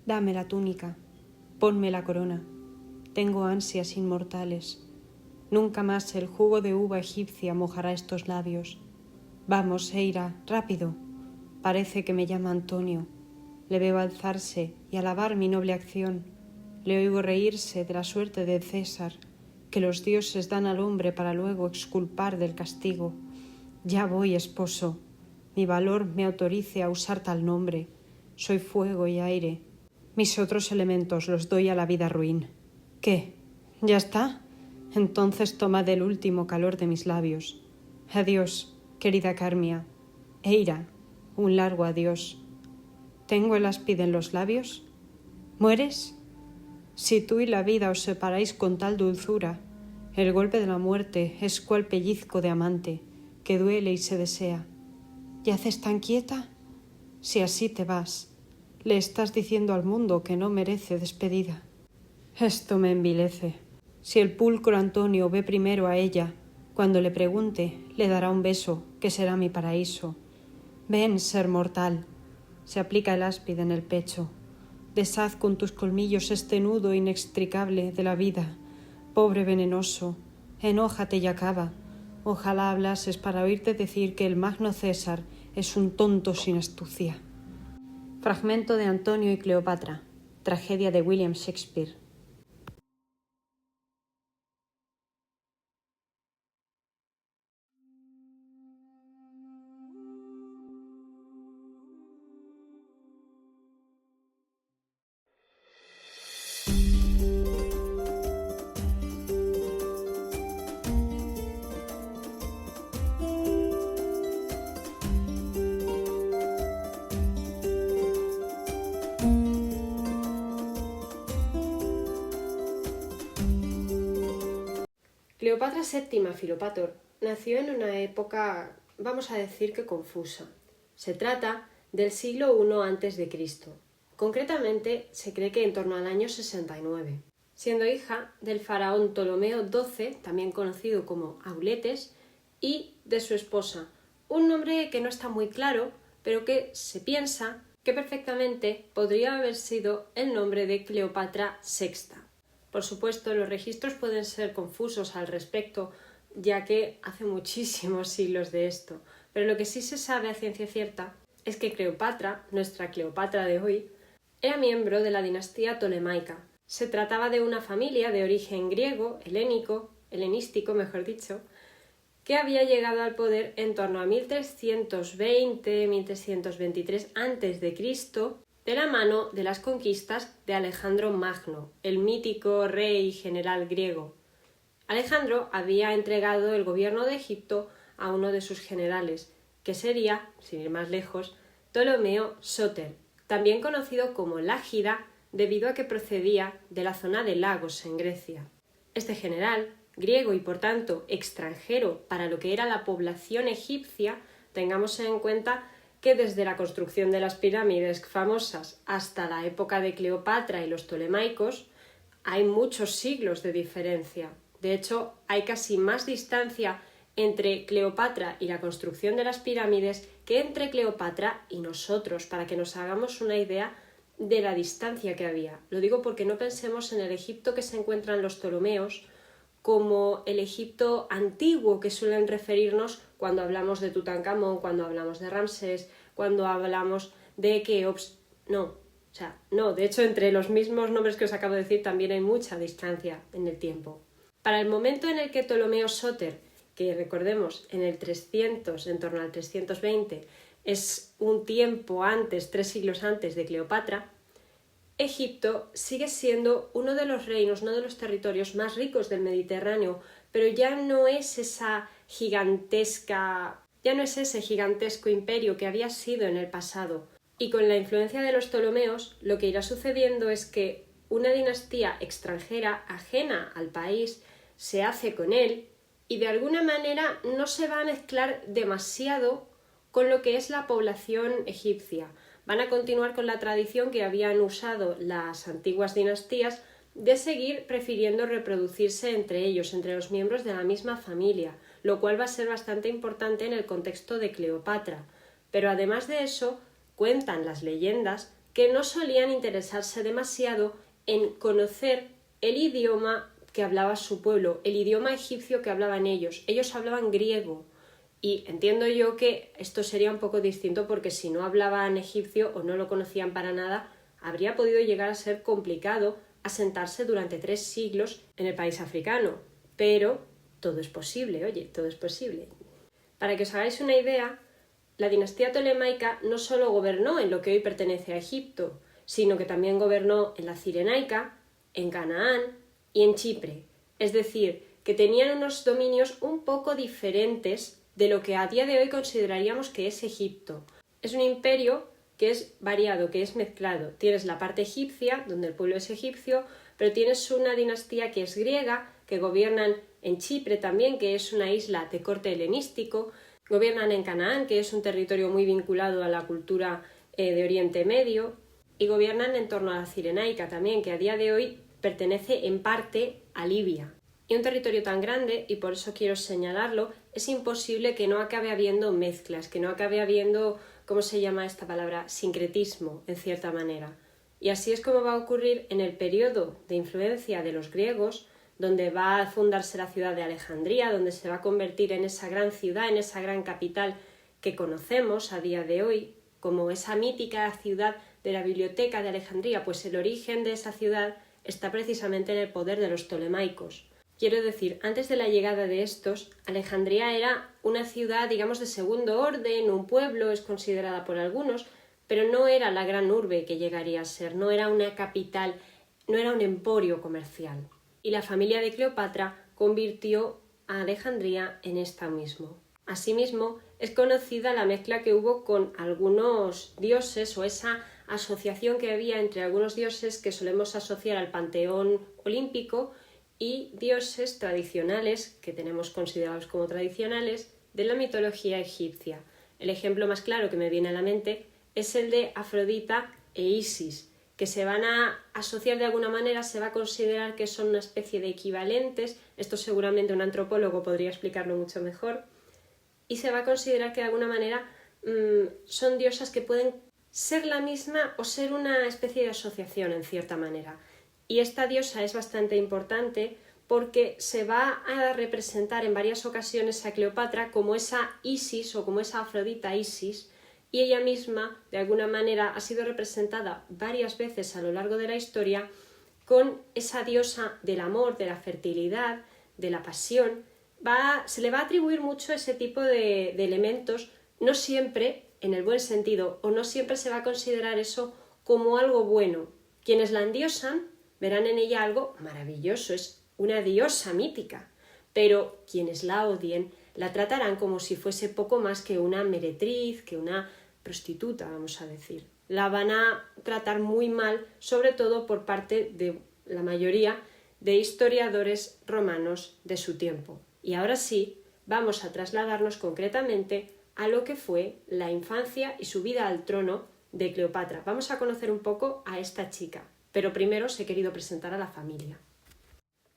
Dame la túnica, ponme la corona. Tengo ansias inmortales. Nunca más el jugo de uva egipcia mojará estos labios. Vamos, Eira, rápido. Parece que me llama Antonio. Le veo alzarse y alabar mi noble acción. Le oigo reírse de la suerte de César, que los dioses dan al hombre para luego exculpar del castigo. Ya voy, esposo. Mi valor me autorice a usar tal nombre. Soy fuego y aire. Mis otros elementos los doy a la vida ruin. ¿Qué? ¿Ya está? Entonces tomad el último calor de mis labios. Adiós, querida Carmia. Eira, un largo adiós. ¿Tengo el áspide en los labios? ¿Mueres? Si tú y la vida os separáis con tal dulzura, el golpe de la muerte es cual pellizco de amante, que duele y se desea. ¿Yaces tan quieta? Si así te vas, le estás diciendo al mundo que no merece despedida. Esto me envilece. Si el pulcro Antonio ve primero a ella, cuando le pregunte, le dará un beso, que será mi paraíso. Ven, ser mortal. Se aplica el áspide en el pecho. Deshaz con tus colmillos este nudo inextricable de la vida. Pobre venenoso, enójate y acaba. Ojalá hablases para oírte decir que el magno César es un tonto sin astucia. Fragmento de Antonio y Cleopatra, tragedia de William Shakespeare. Cleopatra VII Filopator nació en una época, vamos a decir que confusa. Se trata del siglo I a.C. Concretamente, se cree que en torno al año 69, siendo hija del faraón Ptolomeo XII, también conocido como Auletes, y de su esposa, un nombre que no está muy claro, pero que se piensa que perfectamente podría haber sido el nombre de Cleopatra VI. Por supuesto, los registros pueden ser confusos al respecto, ya que hace muchísimos siglos de esto, pero lo que sí se sabe a ciencia cierta es que Cleopatra, nuestra Cleopatra de hoy, era miembro de la dinastía tolemaica. Se trataba de una familia de origen griego, helenístico, mejor dicho, que había llegado al poder en torno a 1320-1323 a.C., de la mano de las conquistas de Alejandro Magno, el mítico rey y general griego. Alejandro había entregado el gobierno de Egipto a uno de sus generales, que sería, sin ir más lejos, Ptolomeo Sóter, también conocido como Lágida debido a que procedía de la zona de Lagos en Grecia. Este general, griego y por tanto extranjero para lo que era la población egipcia, tengamos en cuenta que desde la construcción de las pirámides famosas hasta la época de Cleopatra y los tolemaicos hay muchos siglos de diferencia. De hecho, hay casi más distancia entre Cleopatra y la construcción de las pirámides que entre Cleopatra y nosotros, para que nos hagamos una idea de la distancia que había. Lo digo porque no pensemos en el Egipto que se encuentran los Ptolomeos como el Egipto antiguo que suelen referirnos cuando hablamos de Tutankamón, cuando hablamos de Ramsés, cuando hablamos de Keops. No, de hecho entre los mismos nombres que os acabo de decir también hay mucha distancia en el tiempo. Para el momento en el que Ptolomeo Sóter, que recordemos en torno al 320, es un tiempo antes, 3 siglos antes de Cleopatra, Egipto sigue siendo uno de los reinos, uno de los territorios más ricos del Mediterráneo, pero ya no es ese gigantesco imperio que había sido en el pasado. Y con la influencia de los Ptolomeos, lo que irá sucediendo es que una dinastía extranjera ajena al país se hace con él y de alguna manera no se va a mezclar demasiado con lo que es la población egipcia. Van a continuar con la tradición que habían usado las antiguas dinastías de seguir prefiriendo reproducirse entre ellos, entre los miembros de la misma familia, lo cual va a ser bastante importante en el contexto de Cleopatra. Pero además de eso, cuentan las leyendas que no solían interesarse demasiado en conocer el idioma que hablaba su pueblo, el idioma egipcio que hablaban ellos. Ellos hablaban griego y entiendo yo que esto sería un poco distinto porque si no hablaban egipcio o no lo conocían para nada, habría podido llegar a ser complicado asentarse durante 3 siglos en el país africano. Pero todo es posible, oye, todo es posible. Para que os hagáis una idea, la dinastía tolemaica no solo gobernó en lo que hoy pertenece a Egipto, sino que también gobernó en la Cirenaica, en Canaán y en Chipre. Es decir, que tenían unos dominios un poco diferentes de lo que a día de hoy consideraríamos que es Egipto. Es un imperio que es variado, que es mezclado. Tienes la parte egipcia, donde el pueblo es egipcio, pero tienes una dinastía que es griega, que gobiernan en Chipre también, que es una isla de corte helenístico, gobiernan en Canaán, que es un territorio muy vinculado a la cultura de Oriente Medio, y gobiernan en torno a la Cirenaica también, que a día de hoy pertenece en parte a Libia. Y un territorio tan grande, y por eso quiero señalarlo, es imposible que no acabe habiendo mezclas, que no acabe habiendo, ¿cómo se llama esta palabra?, sincretismo, en cierta manera. Y así es como va a ocurrir en el periodo de influencia de los griegos, donde va a fundarse la ciudad de Alejandría, donde se va a convertir en esa gran ciudad, en esa gran capital que conocemos a día de hoy, como esa mítica ciudad de la Biblioteca de Alejandría, pues el origen de esa ciudad está precisamente en el poder de los tolemaicos. Quiero decir, antes de la llegada de estos, Alejandría era una ciudad, digamos, de segundo orden, un pueblo, es considerada por algunos, pero no era la gran urbe que llegaría a ser, no era una capital, no era un emporio comercial. Y la familia de Cleopatra convirtió a Alejandría en esta mismo. Asimismo, es conocida la mezcla que hubo con algunos dioses o esa asociación que había entre algunos dioses que solemos asociar al panteón olímpico y dioses tradicionales, que tenemos considerados como tradicionales, de la mitología egipcia. El ejemplo más claro que me viene a la mente es el de Afrodita e Isis, que se van a asociar de alguna manera, se va a considerar que son una especie de equivalentes, esto seguramente un antropólogo podría explicarlo mucho mejor, y se va a considerar que de alguna manera son diosas que pueden ser la misma o ser una especie de asociación en cierta manera. Y esta diosa es bastante importante porque se va a representar en varias ocasiones a Cleopatra como esa Isis o como esa Afrodita Isis, y ella misma, de alguna manera, ha sido representada varias veces a lo largo de la historia con esa diosa del amor, de la fertilidad, de la pasión. Se le va a atribuir mucho ese tipo de elementos, no siempre en el buen sentido, o no siempre se va a considerar eso como algo bueno. Quienes la endiosan verán en ella algo maravilloso, es una diosa mítica, pero quienes la odien la tratarán como si fuese poco más que una meretriz, que una prostituta, vamos a decir. La van a tratar muy mal, sobre todo por parte de la mayoría de historiadores romanos de su tiempo. Y ahora sí, vamos a trasladarnos concretamente a lo que fue la infancia y su vida al trono de Cleopatra. Vamos a conocer un poco a esta chica, pero primero os he querido presentar a la familia.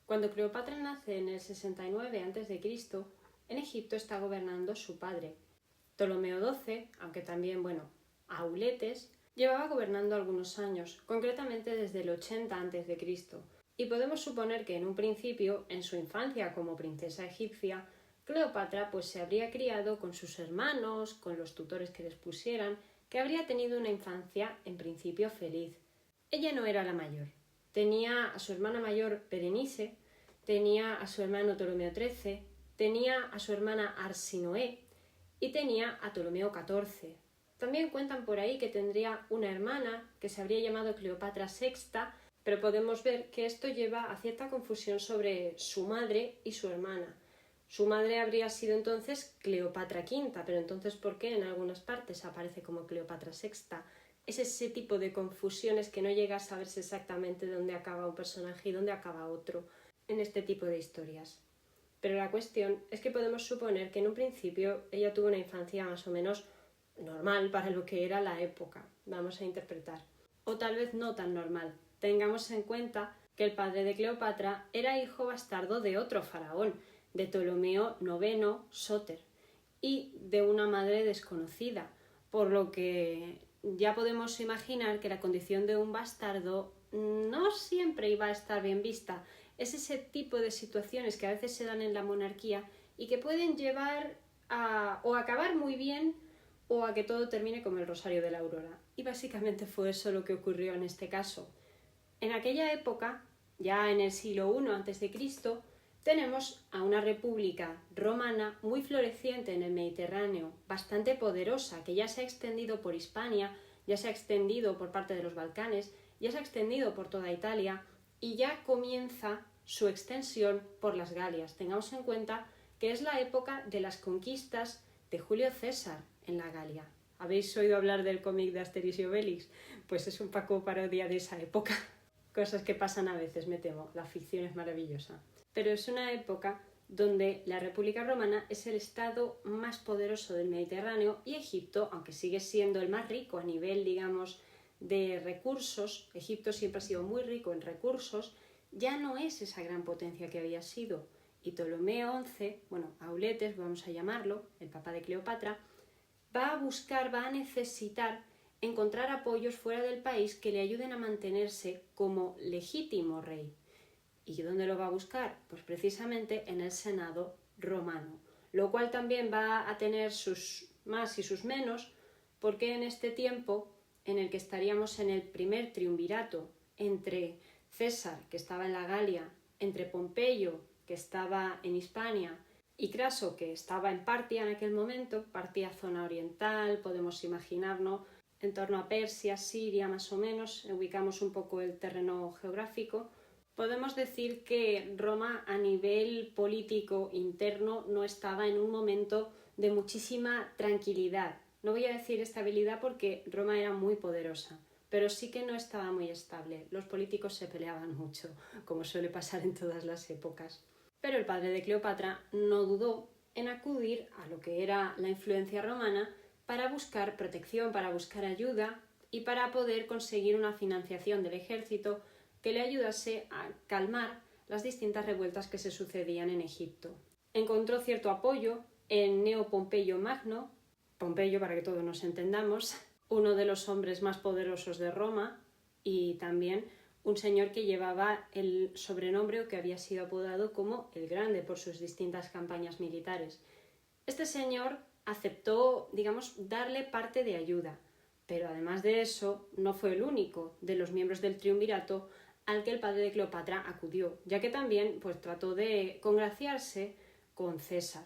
Cuando Cleopatra nace en el 69 a.C., en Egipto está gobernando su padre. Ptolomeo XII, aunque también, Auletes, llevaba gobernando algunos años, concretamente desde el 80 a.C., y podemos suponer que en un principio, en su infancia como princesa egipcia, Cleopatra se habría criado con sus hermanos, con los tutores que les pusieran, que habría tenido una infancia en principio feliz. Ella no era la mayor. Tenía a su hermana mayor Berenice, tenía a su hermano Ptolomeo XIII, tenía a su hermana Arsinoe y tenía a Ptolomeo XIV. También cuentan por ahí que tendría una hermana que se habría llamado Cleopatra VI, pero podemos ver que esto lleva a cierta confusión sobre su madre y su hermana. Su madre habría sido entonces Cleopatra V, pero entonces ¿por qué en algunas partes aparece como Cleopatra VI? Es ese tipo de confusiones que no llega a saberse exactamente dónde acaba un personaje y dónde acaba otro en este tipo de historias. Pero la cuestión es que podemos suponer que en un principio ella tuvo una infancia más o menos normal para lo que era la época, vamos a interpretar. O tal vez no tan normal. Tengamos en cuenta que el padre de Cleopatra era hijo bastardo de otro faraón, de Ptolomeo IX Sóter, y de una madre desconocida, por lo que ya podemos imaginar que la condición de un bastardo no siempre iba a estar bien vista. Es ese tipo de situaciones que a veces se dan en la monarquía y que pueden llevar a o acabar muy bien o a que todo termine como el Rosario de la Aurora. Y básicamente fue eso lo que ocurrió en este caso. En aquella época, ya en el siglo I a.C., tenemos a una república romana muy floreciente en el Mediterráneo, bastante poderosa, que ya se ha extendido por Hispania, ya se ha extendido por parte de los Balcanes, ya se ha extendido por toda Italia y ya comienza su extensión por las Galias. Tengamos en cuenta que es la época de las conquistas de Julio César en la Galia. ¿Habéis oído hablar del cómic de Asterix y Obelix? Pues es un poco parodia de esa época. Cosas que pasan a veces, me temo. La ficción es maravillosa. Pero es una época donde la República Romana es el estado más poderoso del Mediterráneo y Egipto, aunque sigue siendo el más rico a nivel, digamos, de recursos, Egipto siempre ha sido muy rico en recursos, ya no es esa gran potencia que había sido. Y Ptolomeo XI, Auletes, vamos a llamarlo, el papa de Cleopatra, va a necesitar encontrar apoyos fuera del país que le ayuden a mantenerse como legítimo rey. ¿Y dónde lo va a buscar? Pues precisamente en el Senado romano, lo cual también va a tener sus más y sus menos, porque en este tiempo en el que estaríamos en el primer triunvirato entre César, que estaba en la Galia, entre Pompeyo, que estaba en Hispania, y Craso, que estaba en Partia en aquel momento, Partia zona oriental, podemos imaginarnos, en torno a Persia, Siria más o menos, ubicamos un poco el terreno geográfico. Podemos decir que Roma a nivel político interno no estaba en un momento de muchísima tranquilidad. No voy a decir estabilidad porque Roma era muy poderosa, pero sí que no estaba muy estable. Los políticos se peleaban mucho, como suele pasar en todas las épocas. Pero el padre de Cleopatra no dudó en acudir a lo que era la influencia romana para buscar protección, para buscar ayuda y para poder conseguir una financiación del ejército que le ayudase a calmar las distintas revueltas que se sucedían en Egipto. Encontró cierto apoyo en Neo Pompeyo Magno, Pompeyo para que todos nos entendamos, uno de los hombres más poderosos de Roma y también un señor que llevaba el sobrenombre o que había sido apodado como el Grande por sus distintas campañas militares. Este señor aceptó, darle parte de ayuda, pero además de eso no fue el único de los miembros del triunvirato al que el padre de Cleopatra acudió, ya que también trató de congraciarse con César.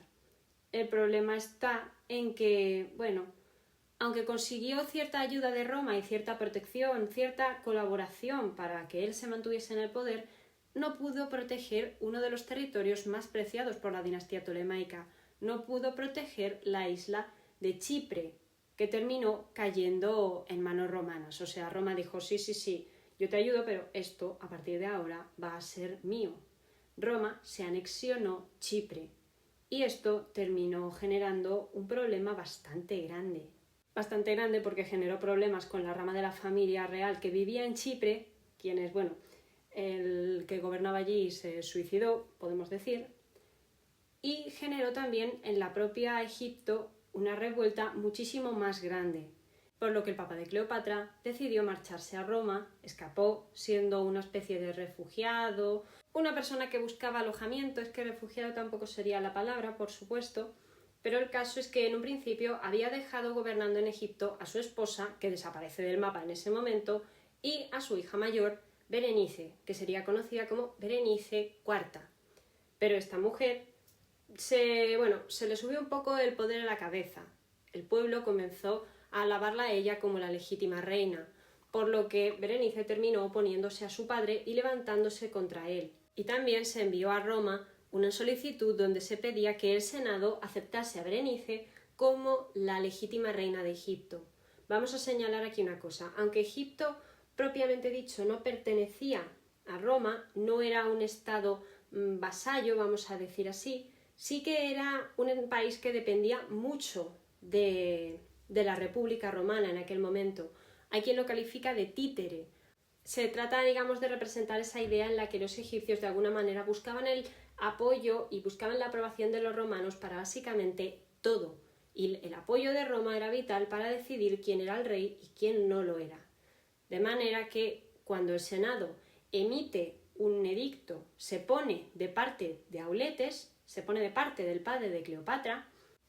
El problema está en que, aunque consiguió cierta ayuda de Roma y cierta protección, cierta colaboración para que él se mantuviese en el poder, no pudo proteger uno de los territorios más preciados por la dinastía tolemaica, no pudo proteger la isla de Chipre, que terminó cayendo en manos romanas. O sea, Roma dijo, sí, yo te ayudo, pero esto, a partir de ahora, va a ser mío. Roma se anexionó Chipre y esto terminó generando un problema bastante grande. Bastante grande porque generó problemas con la rama de la familia real que vivía en Chipre, el que gobernaba allí se suicidó, podemos decir, y generó también en la propia Egipto una revuelta muchísimo más grande, por lo que el papa de Cleopatra decidió marcharse a Roma, escapó siendo una especie de refugiado, una persona que buscaba alojamiento, es que refugiado tampoco sería la palabra, por supuesto, pero el caso es que en un principio había dejado gobernando en Egipto a su esposa, que desaparece del mapa en ese momento, y a su hija mayor, Berenice, que sería conocida como Berenice IV. Pero esta mujer se le subió un poco el poder a la cabeza. El pueblo comenzó a alabarla a ella como la legítima reina, por lo que Berenice terminó oponiéndose a su padre y levantándose contra él. Y también se envió a Roma una solicitud donde se pedía que el Senado aceptase a Berenice como la legítima reina de Egipto. Vamos a señalar aquí una cosa. Aunque Egipto, propiamente dicho, no pertenecía a Roma, no era un estado vasallo, vamos a decir así, sí que era un país que dependía mucho de la República Romana en aquel momento. Hay quien lo califica de títere. Se trata, de representar esa idea en la que los egipcios de alguna manera buscaban el apoyo y buscaban la aprobación de los romanos para básicamente todo. y el apoyo de Roma era vital para decidir quién era el rey y quién no lo era. De manera que cuando el Senado emite un edicto, se pone de parte de Auletes, se pone de parte del padre de Cleopatra,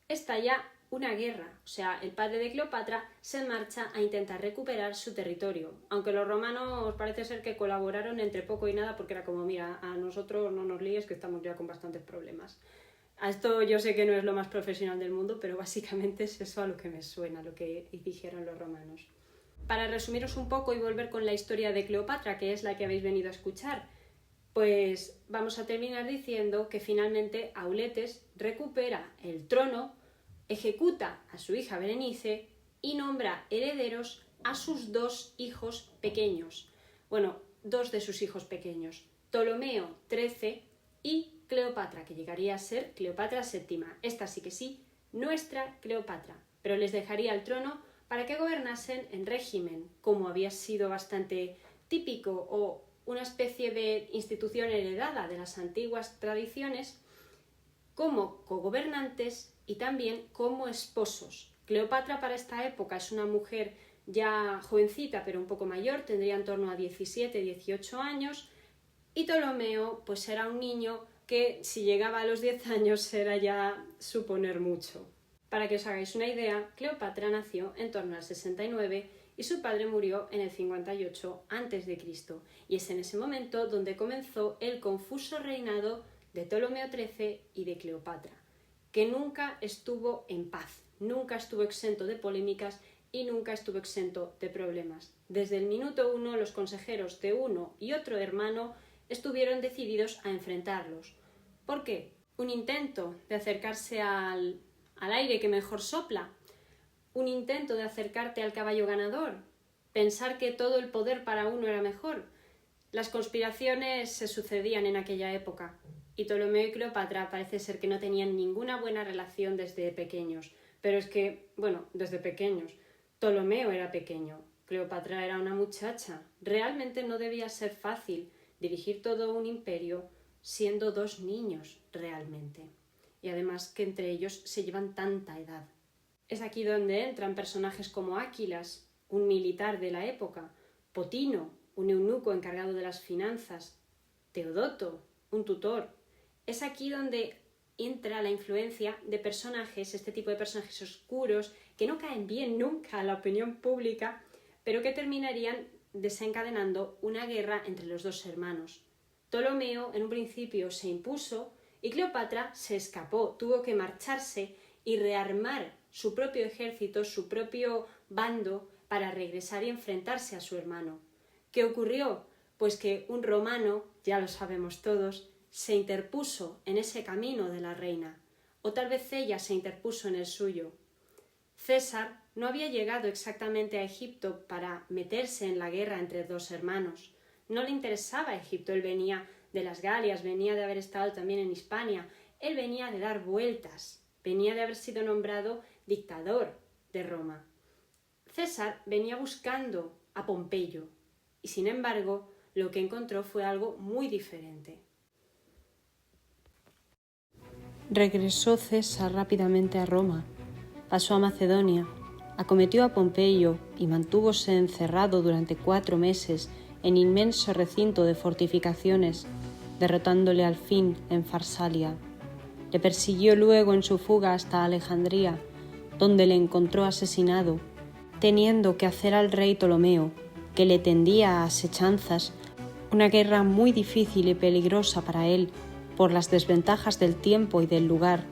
estalla una guerra, o sea, el padre de Cleopatra se marcha a intentar recuperar su territorio, aunque los romanos parece ser que colaboraron entre poco y nada porque era como, mira, a nosotros no nos líes que estamos ya con bastantes problemas. A esto yo sé que no es lo más profesional del mundo, pero básicamente es eso a lo que me suena, lo que dijeron los romanos. Para resumiros un poco y volver con la historia de Cleopatra, que es la que habéis venido a escuchar, pues vamos a terminar diciendo que finalmente Auletes recupera el trono, ejecuta a su hija Berenice y nombra herederos a sus dos hijos pequeños. Bueno, dos de sus hijos pequeños, Ptolomeo XIII y Cleopatra, que llegaría a ser Cleopatra VII. Esta sí que sí, nuestra Cleopatra, pero les dejaría el trono para que gobernasen en régimen, como había sido bastante típico o una especie de institución heredada de las antiguas tradiciones, como cogobernantes y también como esposos. Cleopatra para esta época es una mujer ya jovencita, pero un poco mayor, tendría en torno a 17, 18 años, y Ptolomeo pues era un niño que si llegaba a los 10 años era ya suponer mucho. Para que os hagáis una idea, Cleopatra nació en torno al 69 y su padre murió en el 58 a.C. y es en ese momento donde comenzó el confuso reinado de Ptolomeo XIII y de Cleopatra, que nunca estuvo en paz, nunca estuvo exento de polémicas y nunca estuvo exento de problemas. Desde el minuto 1 los consejeros de uno y otro hermano estuvieron decididos a enfrentarlos. ¿Por qué? Un intento de acercarse al aire que mejor sopla, un intento de acercarte al caballo ganador, pensar que todo el poder para uno era mejor. Las conspiraciones se sucedían en aquella época y Ptolomeo y Cleopatra parece ser que no tenían ninguna buena relación desde pequeños, pero es que, bueno, desde pequeños, Ptolomeo era pequeño, Cleopatra era una muchacha, realmente no debía ser fácil dirigir todo un imperio siendo dos niños realmente. Y además que entre ellos se llevan tanta edad. Es aquí donde entran personajes como Áquilas, un militar de la época, Potino, un eunuco encargado de las finanzas, Teodoto, un tutor. Es aquí donde entra la influencia de personajes, este tipo de personajes oscuros, que no caen bien nunca a la opinión pública, pero que terminarían desencadenando una guerra entre los dos hermanos. Ptolomeo en un principio se impuso y Cleopatra se escapó, tuvo que marcharse y rearmar su propio ejército, su propio bando, para regresar y enfrentarse a su hermano. ¿Qué ocurrió? Pues que un romano, ya lo sabemos todos, se interpuso en ese camino de la reina, o tal vez ella se interpuso en el suyo. César no había llegado exactamente a Egipto para meterse en la guerra entre dos hermanos. No le interesaba Egipto, él venía de las Galias, venía de haber estado también en Hispania, él venía de dar vueltas, venía de haber sido nombrado dictador de Roma. César venía buscando a Pompeyo y, sin embargo, lo que encontró fue algo muy diferente. Regresó César rápidamente a Roma, pasó a Macedonia, acometió a Pompeyo y mantúvose encerrado durante 4 meses en inmenso recinto de fortificaciones, derrotándole al fin en Farsalia. Le persiguió luego en su fuga hasta Alejandría, donde le encontró asesinado, teniendo que hacer al rey Ptolomeo, que le tendía a asechanzas, una guerra muy difícil y peligrosa para él por las desventajas del tiempo y del lugar,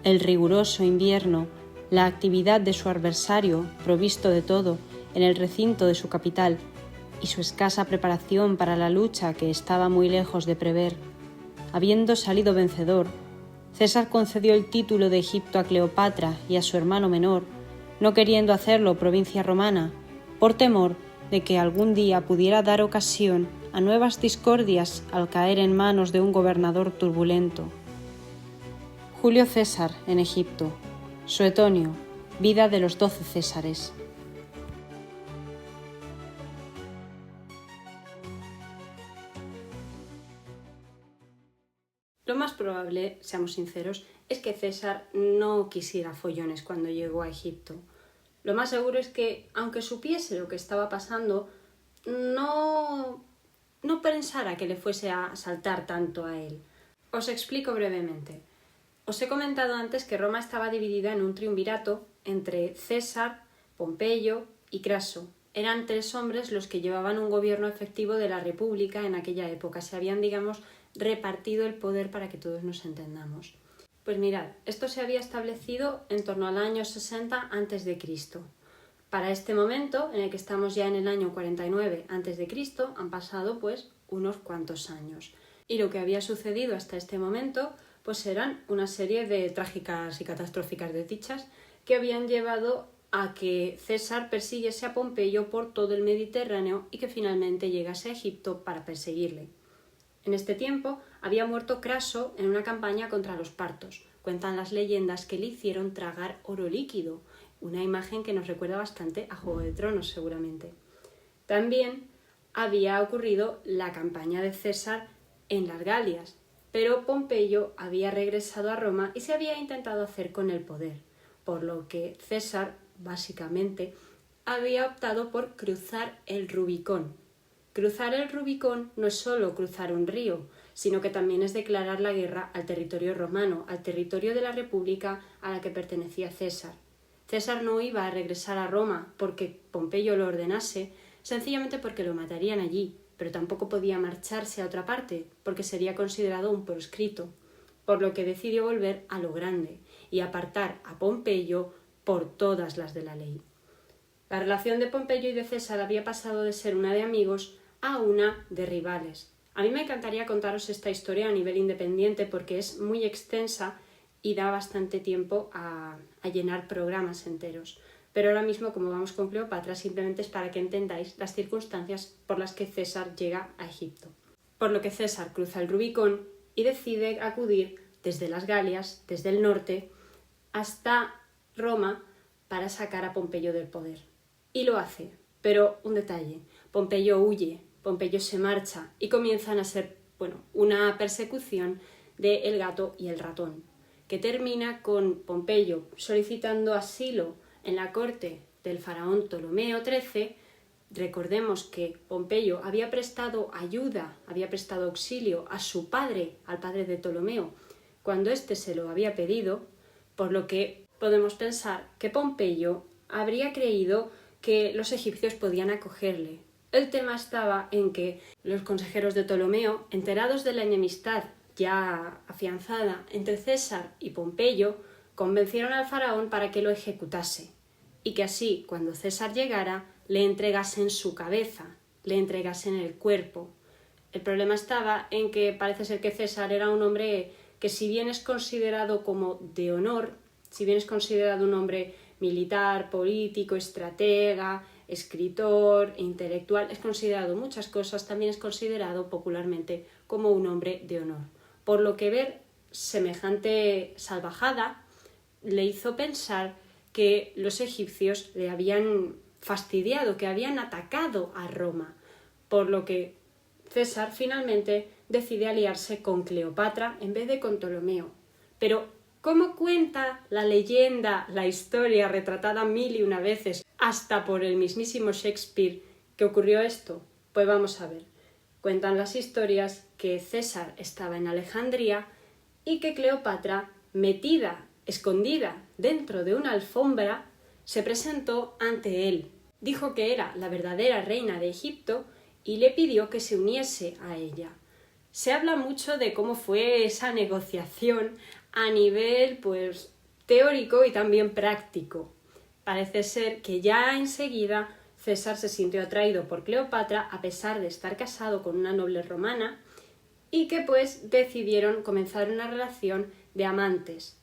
el riguroso invierno, la actividad de su adversario, provisto de todo, en el recinto de su capital, y su escasa preparación para la lucha que estaba muy lejos de prever. Habiendo salido vencedor, César concedió el título de Egipto a Cleopatra y a su hermano menor, no queriendo hacerlo provincia romana, por temor de que algún día pudiera dar ocasión a nuevas discordias al caer en manos de un gobernador turbulento. Julio César en Egipto. Suetonio, vida de los 12 Césares. Lo más probable, seamos sinceros, es que César no quisiera follones cuando llegó a Egipto. Lo más seguro es que, aunque supiese lo que estaba pasando, no pensara que le fuese a saltar tanto a él. Os explico brevemente. Os he comentado antes que Roma estaba dividida en un triunvirato entre César, Pompeyo y Craso. Eran 3 hombres los que llevaban un gobierno efectivo de la República en aquella época. Se habían, repartido el poder para que todos nos entendamos. Pues mirad, esto se había establecido en torno al año 60 a.C. Para este momento, en el que estamos ya en el año 49 a.C., han pasado unos cuantos años. Y lo que había sucedido hasta este momento eran una serie de trágicas y catastróficas desdichas que habían llevado a que César persiguiese a Pompeyo por todo el Mediterráneo y que finalmente llegase a Egipto para perseguirle. En este tiempo había muerto Craso en una campaña contra los partos. Cuentan las leyendas que le hicieron tragar oro líquido, una imagen que nos recuerda bastante a Juego de Tronos seguramente. También había ocurrido la campaña de César en las Galias, pero Pompeyo había regresado a Roma y se había intentado hacer con el poder, por lo que César, básicamente, había optado por cruzar el Rubicón. Cruzar el Rubicón no es solo cruzar un río, sino que también es declarar la guerra al territorio romano, al territorio de la República a la que pertenecía César. César no iba a regresar a Roma porque Pompeyo lo ordenase, sencillamente porque lo matarían allí, pero tampoco podía marcharse a otra parte porque sería considerado un proscrito, por lo que decidió volver a lo grande y apartar a Pompeyo por todas las de la ley. La relación de Pompeyo y de César había pasado de ser una de amigos a una de rivales. A mí me encantaría contaros esta historia a nivel independiente porque es muy extensa y da bastante tiempo a llenar programas enteros. Pero ahora mismo, como vamos con Cleopatra, simplemente es para que entendáis las circunstancias por las que César llega a Egipto. Por lo que César cruza el Rubicón y decide acudir desde las Galias, desde el norte, hasta Roma para sacar a Pompeyo del poder. Y lo hace, pero un detalle, Pompeyo huye, Pompeyo se marcha y comienzan a ser, una persecución de el gato y el ratón, que termina con Pompeyo solicitando asilo en la corte del faraón Ptolomeo XIII. Recordemos que Pompeyo había prestado ayuda, había prestado auxilio a su padre, al padre de Ptolomeo, cuando éste se lo había pedido, por lo que podemos pensar que Pompeyo habría creído que los egipcios podían acogerle. El tema estaba en que los consejeros de Ptolomeo, enterados de la enemistad ya afianzada entre César y Pompeyo, convencieron al faraón para que lo ejecutase y que así, cuando César llegara, le entregasen su cabeza, le entregasen el cuerpo. El problema estaba en que parece ser que César era un hombre que, si bien es considerado como de honor, si bien es considerado un hombre militar, político, estratega, escritor, intelectual, es considerado muchas cosas, también es considerado popularmente como un hombre de honor. Por lo que ver semejante salvajada le hizo pensar que los egipcios le habían fastidiado, que habían atacado a Roma, por lo que César finalmente decide aliarse con Cleopatra en vez de con Ptolomeo. Pero ¿cómo cuenta la leyenda, la historia retratada 1001 veces, hasta por el mismísimo Shakespeare, que ocurrió esto? Pues vamos a ver. Cuentan las historias que César estaba en Alejandría y que Cleopatra, metida, escondida dentro de una alfombra, se presentó ante él. Dijo que era la verdadera reina de Egipto y le pidió que se uniese a ella. Se habla mucho de cómo fue esa negociación a nivel teórico y también práctico. Parece ser que ya enseguida César se sintió atraído por Cleopatra a pesar de estar casado con una noble romana y que decidieron comenzar una relación de amantes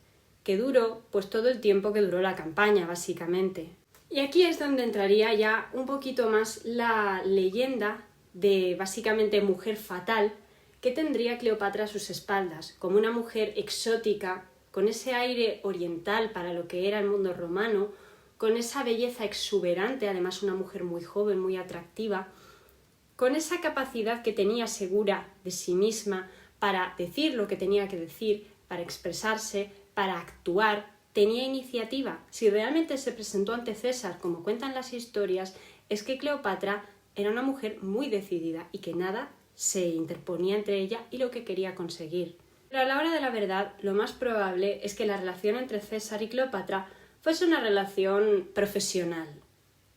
que duró todo el tiempo que duró la campaña, básicamente. Y aquí es donde entraría ya un poquito más la leyenda de básicamente mujer fatal que tendría Cleopatra a sus espaldas, como una mujer exótica, con ese aire oriental para lo que era el mundo romano, con esa belleza exuberante, además una mujer muy joven, muy atractiva, con esa capacidad que tenía segura de sí misma para decir lo que tenía que decir, para expresarse, para actuar, tenía iniciativa. Si realmente se presentó ante César, como cuentan las historias, es que Cleopatra era una mujer muy decidida y que nada se interponía entre ella y lo que quería conseguir. Pero a la hora de la verdad, lo más probable es que la relación entre César y Cleopatra fuese una relación profesional.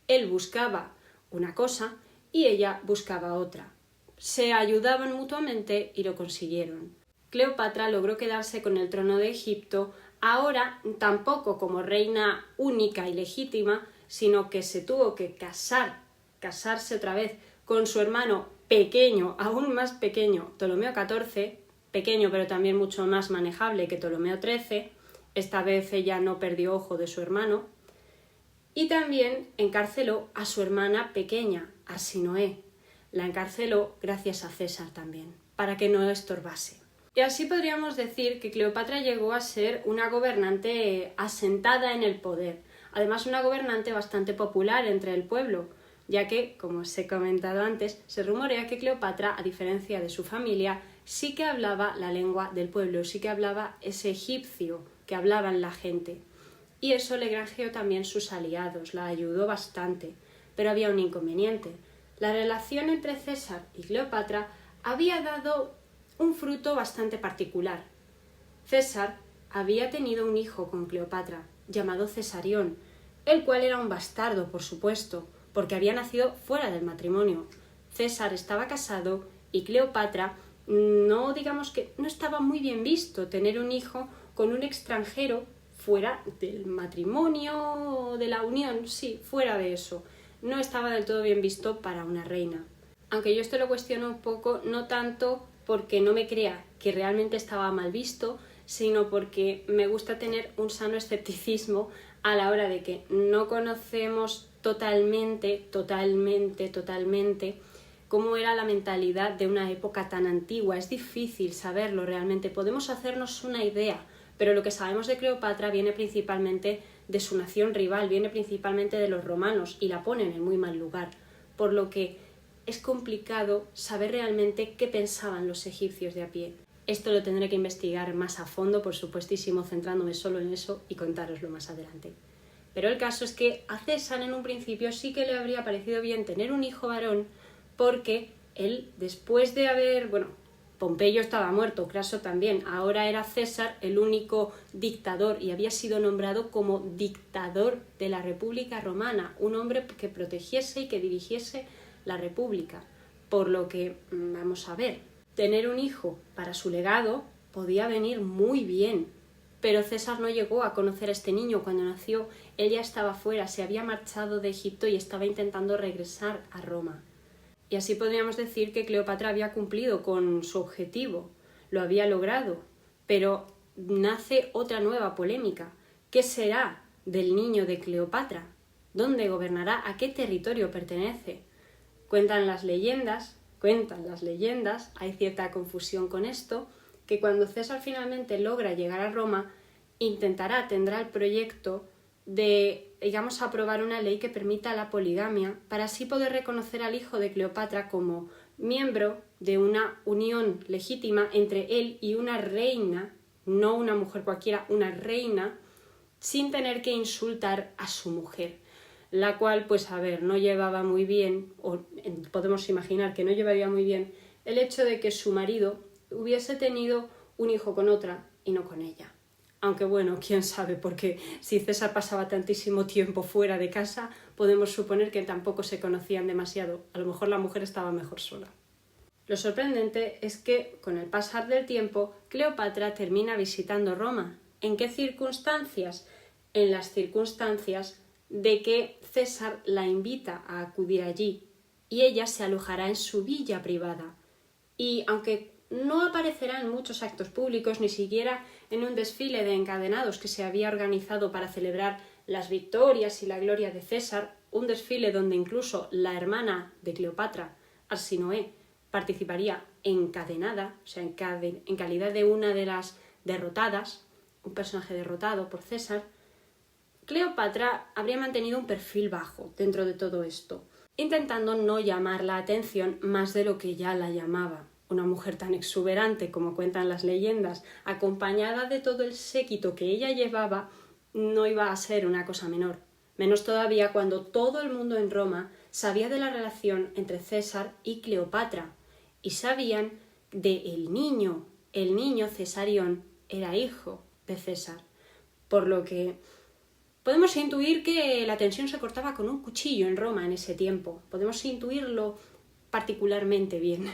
Él buscaba una cosa y ella buscaba otra. Se ayudaban mutuamente y lo consiguieron. Cleopatra logró quedarse con el trono de Egipto, ahora tampoco como reina única y legítima, sino que se tuvo que casarse otra vez con su hermano pequeño, aún más pequeño, Ptolomeo XIV, pequeño pero también mucho más manejable que Ptolomeo XIII. Esta vez ella no perdió ojo de su hermano. Y también encarceló a su hermana pequeña, Arsinoé. La encarceló gracias a César también, para que no estorbase. Y así podríamos decir que Cleopatra llegó a ser una gobernante asentada en el poder, además una gobernante bastante popular entre el pueblo, ya que, como os he comentado antes, se rumorea que Cleopatra, a diferencia de su familia, sí que hablaba la lengua del pueblo, sí que hablaba ese egipcio que hablaban la gente. Y eso le granjeó también sus aliados, la ayudó bastante. Pero había un inconveniente. La relación entre César y Cleopatra había dado un fruto bastante particular. César había tenido un hijo con Cleopatra, llamado Cesarión, el cual era un bastardo, por supuesto, porque había nacido fuera del matrimonio. César estaba casado y Cleopatra no estaba muy bien visto tener un hijo con un extranjero fuera del matrimonio, de la unión, sí, fuera de eso. No estaba del todo bien visto para una reina. Aunque yo esto lo cuestiono un poco, no tanto porque no me crea que realmente estaba mal visto, sino porque me gusta tener un sano escepticismo a la hora de que no conocemos totalmente cómo era la mentalidad de una época tan antigua. Es difícil saberlo realmente, podemos hacernos una idea, pero lo que sabemos de Cleopatra viene principalmente de su nación rival, viene principalmente de los romanos y la ponen en muy mal lugar, por lo que es complicado saber realmente qué pensaban los egipcios de a pie. Esto lo tendré que investigar más a fondo, por supuestísimo, centrándome solo en eso y contároslo más adelante. Pero el caso es que a César en un principio sí que le habría parecido bien tener un hijo varón, porque él, después de Pompeyo estaba muerto, Craso también, ahora era César el único dictador y había sido nombrado como dictador de la República Romana, un hombre que protegiese y que dirigiese la República. Por lo que, vamos a ver, tener un hijo para su legado podía venir muy bien, pero César no llegó a conocer a este niño cuando nació. Él ya estaba fuera, se había marchado de Egipto y estaba intentando regresar a Roma. Y así podríamos decir que Cleopatra había cumplido con su objetivo, lo había logrado, pero nace otra nueva polémica. ¿Qué será del niño de Cleopatra? ¿Dónde gobernará? ¿A qué territorio pertenece? Cuentan las leyendas, hay cierta confusión con esto, que cuando César finalmente logra llegar a Roma, tendrá el proyecto de, aprobar una ley que permita la poligamia para así poder reconocer al hijo de Cleopatra como miembro de una unión legítima entre él y una reina, no una mujer cualquiera, una reina, sin tener que insultar a su mujer, la cual, no llevaba muy bien, o podemos imaginar que no llevaría muy bien, el hecho de que su marido hubiese tenido un hijo con otra y no con ella. Aunque quién sabe, porque si César pasaba tantísimo tiempo fuera de casa, podemos suponer que tampoco se conocían demasiado. A lo mejor la mujer estaba mejor sola. Lo sorprendente es que, con el pasar del tiempo, Cleopatra termina visitando Roma. ¿En qué circunstancias? En las circunstancias de que César la invita a acudir allí y ella se alojará en su villa privada. Y aunque no aparecerá en muchos actos públicos, ni siquiera en un desfile de encadenados que se había organizado para celebrar las victorias y la gloria de César, un desfile donde incluso la hermana de Cleopatra, Arsinoé, participaría encadenada, o sea, en calidad de una de las derrotadas, un personaje derrotado por César. Cleopatra habría mantenido un perfil bajo dentro de todo esto, intentando no llamar la atención más de lo que ya la llamaba. una mujer tan exuberante como cuentan las leyendas, acompañada de todo el séquito que ella llevaba, no iba a ser una cosa menor. Menos todavía cuando todo el mundo en Roma sabía de la relación entre César y Cleopatra y sabían del niño. El niño Cesarión era hijo de César, por lo que podemos intuir que la tensión se cortaba con un cuchillo en Roma en ese tiempo. Podemos intuirlo particularmente bien.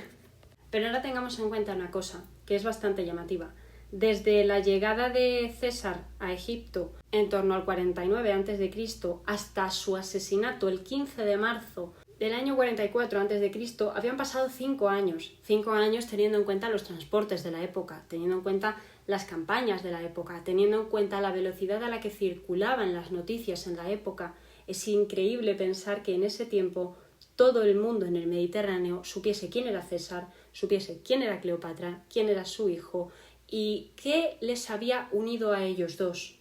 Pero ahora tengamos en cuenta una cosa, que es bastante llamativa. Desde la llegada de César a Egipto en torno al 49 a.C. hasta su asesinato el 15 de marzo del año 44 a.C. habían pasado 5 años. 5 años teniendo en cuenta los transportes de la época, teniendo en cuenta las campañas de la época, teniendo en cuenta la velocidad a la que circulaban las noticias en la época. Es increíble pensar que en ese tiempo todo el mundo en el Mediterráneo supiese quién era César, supiese quién era Cleopatra, quién era su hijo y qué les había unido a ellos dos.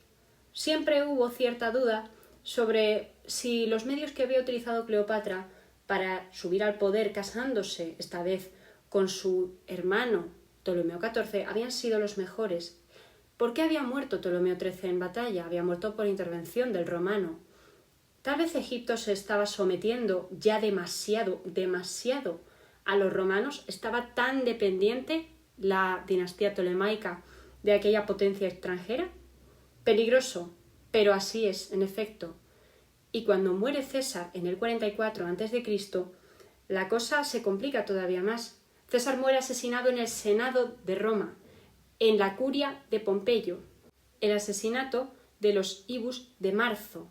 Siempre hubo cierta duda sobre si los medios que había utilizado Cleopatra para subir al poder casándose, esta vez con su hermano Ptolomeo XIV, habían sido los mejores. ¿Por qué había muerto Ptolomeo XIII en batalla? Había muerto por intervención del romano. Tal vez Egipto se estaba sometiendo ya demasiado a los romanos, estaba tan dependiente la dinastía tolemaica de aquella potencia extranjera. Peligroso, pero así es, en efecto. Y cuando muere César en el 44 a.C., la cosa se complica todavía más. César muere asesinado en el Senado de Roma, en la curia de Pompeyo. El asesinato de los Ibus de Marzo.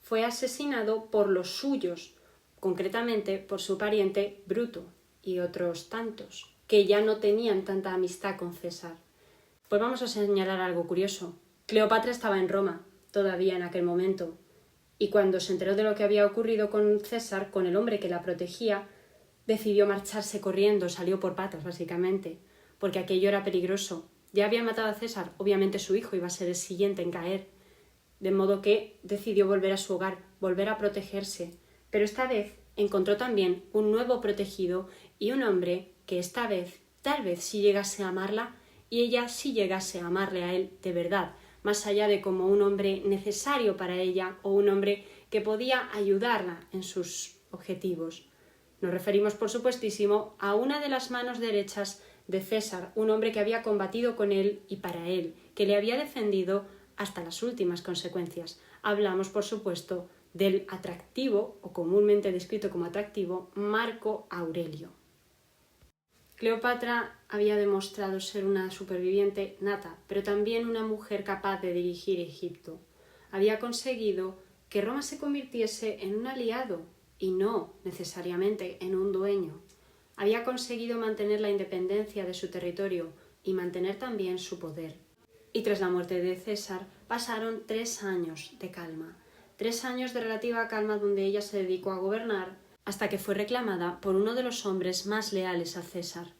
Fue asesinado por los suyos, concretamente por su pariente Bruto y otros tantos, que ya no tenían tanta amistad con César. Pues vamos a señalar algo curioso. Cleopatra estaba en Roma, todavía en aquel momento, y cuando se enteró de lo que había ocurrido con César, con el hombre que la protegía, decidió marcharse corriendo, salió por patas básicamente, porque aquello era peligroso. Ya había matado a César, obviamente su hijo iba a ser el siguiente en caer, de modo que decidió volver a su hogar, volver a protegerse, pero esta vez encontró también un nuevo protegido y un hombre que esta vez, tal vez sí llegase a amarla y ella sí llegase a amarle a él de verdad, más allá de como un hombre necesario para ella o un hombre que podía ayudarla en sus objetivos. Nos referimos, por supuestísimo, a una de las manos derechas de César, un hombre que había combatido con él y para él, que le había defendido hasta las últimas consecuencias. Hablamos, por supuesto, del atractivo, o comúnmente descrito como atractivo, Marco Aurelio. Cleopatra había demostrado ser una superviviente nata, pero también una mujer capaz de dirigir Egipto. Había conseguido que Roma se convirtiese en un aliado y no necesariamente en un dueño. Había conseguido mantener la independencia de su territorio y mantener también su poder. Y tras la muerte de César pasaron 3 años de calma, 3 años de relativa calma donde ella se dedicó a gobernar hasta que fue reclamada por uno de los hombres más leales a César.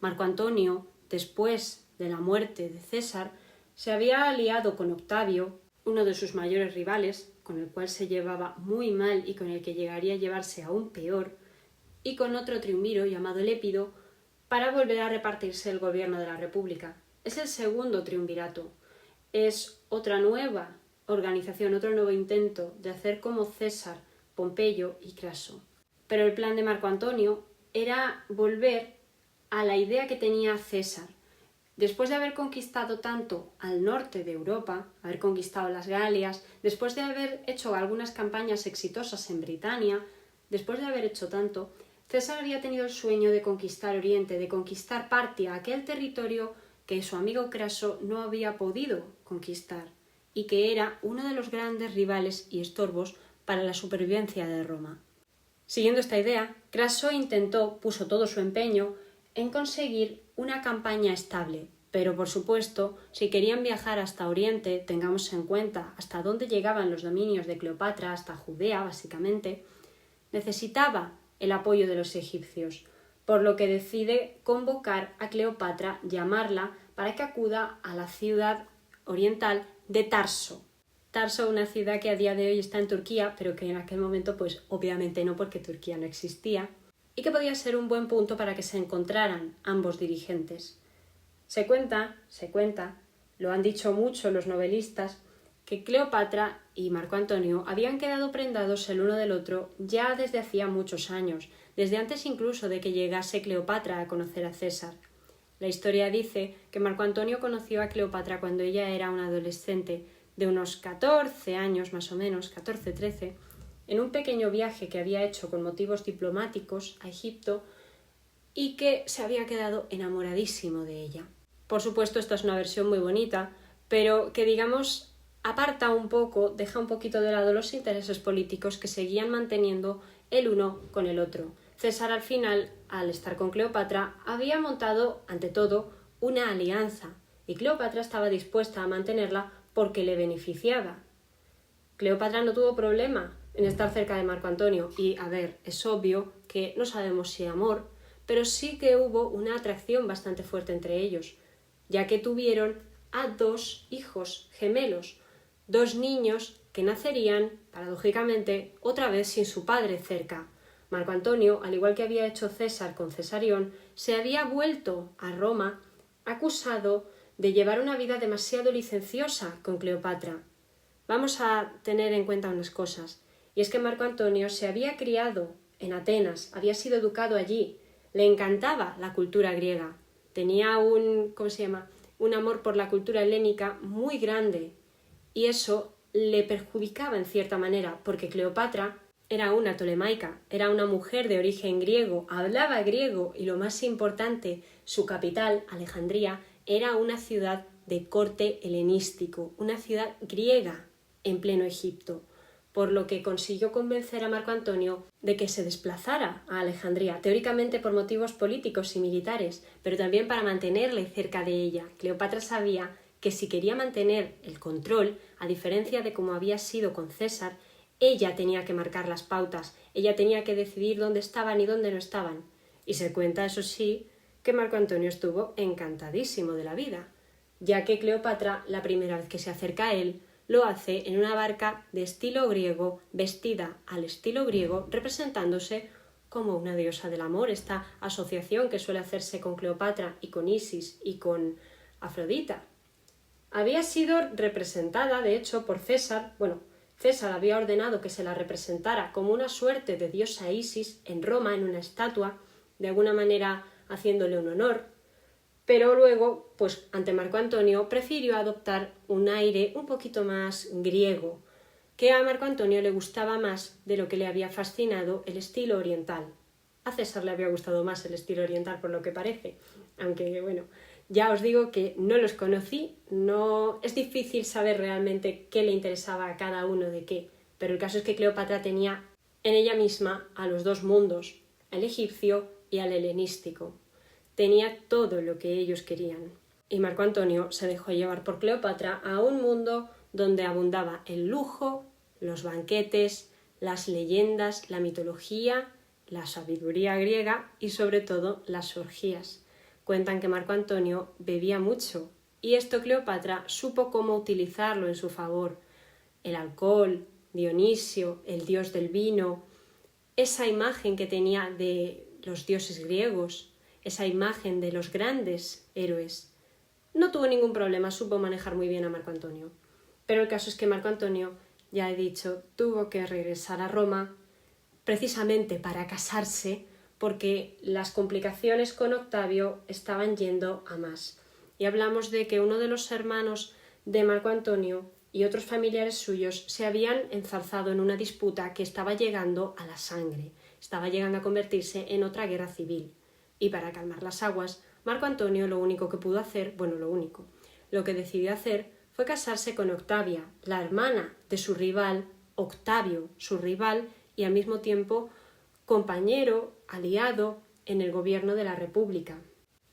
Marco Antonio, después de la muerte de César, se había aliado con Octavio, uno de sus mayores rivales, con el cual se llevaba muy mal y con el que llegaría a llevarse aún peor, y con otro triunviro llamado Lépido, para volver a repartirse el gobierno de la República. Es el segundo triunvirato. Es otra nueva organización, otro nuevo intento de hacer como César, Pompeyo y Craso. Pero el plan de Marco Antonio era volver a la idea que tenía César. Después de haber conquistado tanto al norte de Europa, haber conquistado las Galias, después de haber hecho algunas campañas exitosas en Britania, después de haber hecho tanto, César había tenido el sueño de conquistar Oriente, de conquistar Partia, aquel territorio que su amigo Craso no había podido conquistar y que era uno de los grandes rivales y estorbos para la supervivencia de Roma. Siguiendo esta idea, Craso puso todo su empeño en conseguir una campaña estable, pero por supuesto, si querían viajar hasta Oriente, tengamos en cuenta hasta dónde llegaban los dominios de Cleopatra, hasta Judea básicamente, necesitaba el apoyo de los egipcios, por lo que decide convocar a Cleopatra, llamarla para que acuda a la ciudad oriental de Tarso. Tarso, una ciudad que a día de hoy está en Turquía, pero que en aquel momento pues obviamente no, porque Turquía no existía. y que podía ser un buen punto para que se encontraran ambos dirigentes. Se cuenta, lo han dicho mucho los novelistas, que Cleopatra y Marco Antonio habían quedado prendados el uno del otro ya desde hacía muchos años, desde antes incluso de que llegase Cleopatra a conocer a César. La historia dice que Marco Antonio conoció a Cleopatra cuando ella era una adolescente de unos 14 años más o menos, 14-13, en un pequeño viaje que había hecho con motivos diplomáticos a Egipto y que se había quedado enamoradísimo de ella. Por supuesto, esta es una versión muy bonita, pero que digamos aparta un poco, deja un poquito de lado los intereses políticos que seguían manteniendo el uno con el otro. César al final, al estar con Cleopatra, había montado, ante todo, una alianza, y Cleopatra estaba dispuesta a mantenerla porque le beneficiaba. Cleopatra no tuvo problema en estar cerca de Marco Antonio, y, a ver, es obvio que no sabemos si amor, pero sí que hubo una atracción bastante fuerte entre ellos, ya que tuvieron a 2 hijos gemelos, 2 niños que nacerían, paradójicamente, otra vez sin su padre cerca. Marco Antonio, al igual que había hecho César con Cesarión, se había vuelto a Roma acusado de llevar una vida demasiado licenciosa con Cleopatra. Vamos a tener en cuenta unas cosas, y es que Marco Antonio se había criado en Atenas, había sido educado allí, le encantaba la cultura griega, tenía un amor por la cultura helénica muy grande, y eso le perjudicaba en cierta manera, porque Cleopatra era una tolemaica, era una mujer de origen griego, hablaba griego y lo más importante, su capital, Alejandría, era una ciudad de corte helenístico, una ciudad griega en pleno Egipto, por lo que consiguió convencer a Marco Antonio de que se desplazara a Alejandría, teóricamente por motivos políticos y militares, pero también para mantenerle cerca de ella. Cleopatra sabía que si quería mantener el control, a diferencia de como había sido con César, ella tenía que marcar las pautas, ella tenía que decidir dónde estaban y dónde no estaban. Y se cuenta, eso sí, que Marco Antonio estuvo encantadísimo de la vida, ya que Cleopatra, la primera vez que se acerca a él, lo hace en una barca de estilo griego, vestida al estilo griego, representándose como una diosa del amor, esta asociación que suele hacerse con Cleopatra y con Isis y con Afrodita. Había sido representada, de hecho, por César. César había ordenado que se la representara como una suerte de diosa Isis en Roma, en una estatua, de alguna manera haciéndole un honor, pero luego, ante Marco Antonio, prefirió adoptar un aire un poquito más griego, que a Marco Antonio le gustaba más de lo que le había fascinado el estilo oriental. A César le había gustado más el estilo oriental, por lo que parece, aunque ya os digo que no los conocí, no es difícil saber realmente qué le interesaba a cada uno de qué, pero el caso es que Cleopatra tenía en ella misma a los 2 mundos, al egipcio y al helenístico. Tenía todo lo que ellos querían. Y Marco Antonio se dejó llevar por Cleopatra a un mundo donde abundaba el lujo, los banquetes, las leyendas, la mitología, la sabiduría griega y sobre todo las orgías. Cuentan que Marco Antonio bebía mucho y esto Cleopatra supo cómo utilizarlo en su favor. El alcohol, Dionisio, el dios del vino, esa imagen que tenía de los dioses griegos, esa imagen de los grandes héroes. No tuvo ningún problema, supo manejar muy bien a Marco Antonio. Pero el caso es que Marco Antonio, ya he dicho, tuvo que regresar a Roma precisamente para casarse, porque las complicaciones con Octavio estaban yendo a más. Y hablamos de que uno de los hermanos de Marco Antonio y otros familiares suyos se habían enzarzado en una disputa que estaba llegando a la sangre, estaba llegando a convertirse en otra guerra civil. Y para calmar las aguas, Marco Antonio lo único que pudo hacer, lo que decidió hacer fue casarse con Octavia, la hermana de su rival, Octavio, su rival y al mismo tiempo compañero, aliado en el gobierno de la República.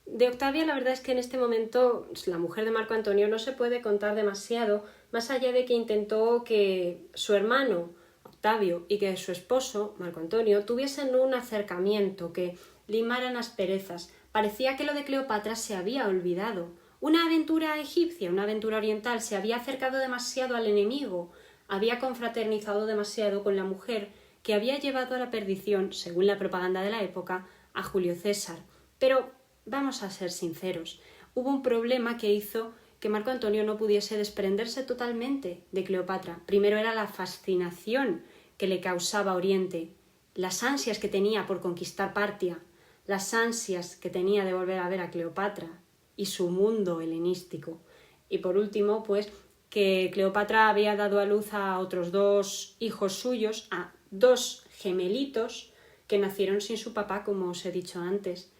De Octavia la verdad es que en este momento la mujer de Marco Antonio no se puede contar demasiado, más allá de que intentó que su hermano Octavio y que su esposo Marco Antonio tuviesen un acercamiento, que limaran asperezas. Parecía que lo de Cleopatra se había olvidado. Una aventura egipcia, una aventura oriental, se había acercado demasiado al enemigo, había confraternizado demasiado con la mujer que había llevado a la perdición, según la propaganda de la época, a Julio César. Pero vamos a ser sinceros, hubo un problema que hizo que Marco Antonio no pudiese desprenderse totalmente de Cleopatra. Primero era la fascinación que le causaba Oriente, las ansias que tenía por conquistar Partia, las ansias que tenía de volver a ver a Cleopatra y su mundo helenístico. Y por último, pues, que Cleopatra había dado a luz a otros 2 hijos suyos, a 2 gemelitos que nacieron sin su papá, como os he dicho antes,